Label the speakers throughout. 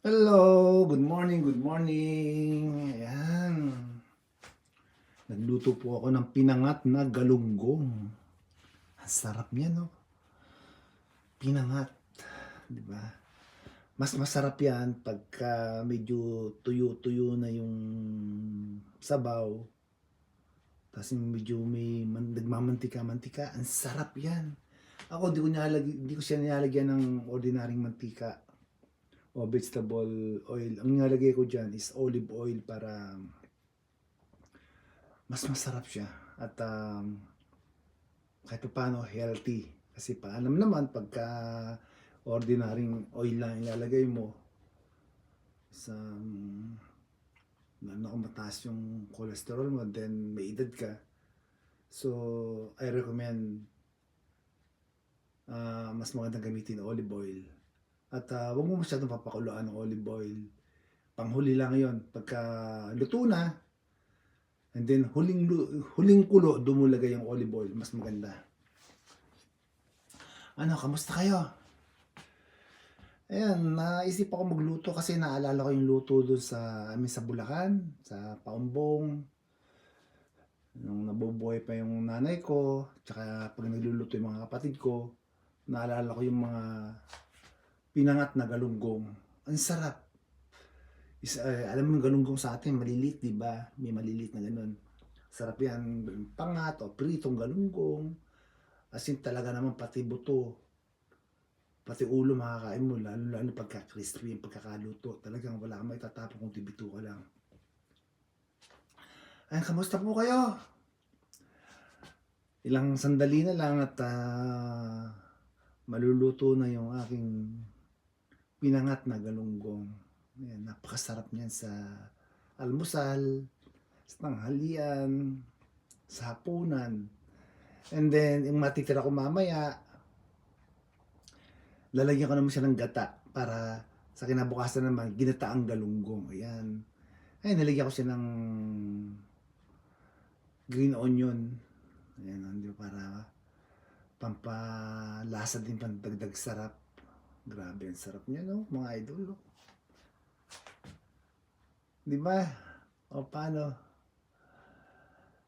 Speaker 1: Hello! Good morning, good morning. Ayan. Nagluto po ako ng pinangat na galunggong. Ang sarap niya, no? Pinangat. Di ba? Mas masarap yan pagka medyo tuyo-tuyo na yung sabaw. Tapos medyo may nagmamantika-mantika. Ang sarap yan. Ako, di ko siya nilalagyan ng ordinaryong mantika o vegetable oil. Ang nilalagay ko dyan is olive oil para mas masarap siya. At kahit pa paano healthy. Kasi paalam naman pagka ordinaryong oil lang ilalagay mo sa mataas yung cholesterol mo, then may edad ka. So, I recommend mas magandang gamitin olive oil. At huwag mo masyadong papakuluan ng olive oil. Panghuli lang yon. Pagka luto na, and then huling kulo, dumulagay yung olive oil. Mas maganda. Ano, kamusta kayo? Ayan, naisip ako magluto kasi naalala ko yung luto doon sa amin sa Bulacan, sa Paumbong. Nung nabubuhay pa yung nanay ko, tsaka pag nagluluto yung mga kapatid ko, naalala ko yung mga pinangat na galunggong. Ang sarap. Alam mo yung galunggong sa atin, maliliit, di ba? May maliliit na ganun. Sarap yan, pangat o pritong galunggong. As in talaga naman pati buto, pati ulo makakain mo, lalo pagka crispy yung pagkakaluto. Talagang wala kang maitatapon kung tibito ka lang. Ay, kamusta po kayo? Ilang sandali na lang at maluluto na yung aking pinangat na galunggong. Ayan, napakasarap niyan sa almusal, sa tanghalian, sa hapunan. And then, yung matitira ko mamaya, lalagyan ko naman siya ng gata para sa kinabukasan naman, ginataang galunggong. Ayan. Ay, nalagyan ko siya ng green onion. Ayan, di ba, para pampalasa din, pandagdag sarap. Grabe, ang sarap niya, no? Mga idol, no? Di ba? O, paano?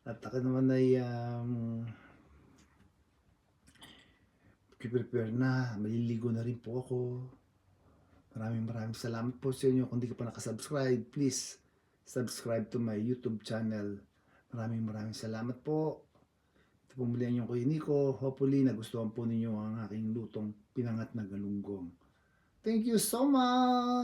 Speaker 1: At ako naman ay prepare na, maliligo na rin po ako. Maraming salamat po sa inyo. Kung di ka pa nakasubscribe, please subscribe to my YouTube channel. Maraming salamat po. Ito po muli ang inyong Kuya Nico. Hopefully nagustuhan po ninyo ang aking lutong pinangat na galunggong. Thank you so much!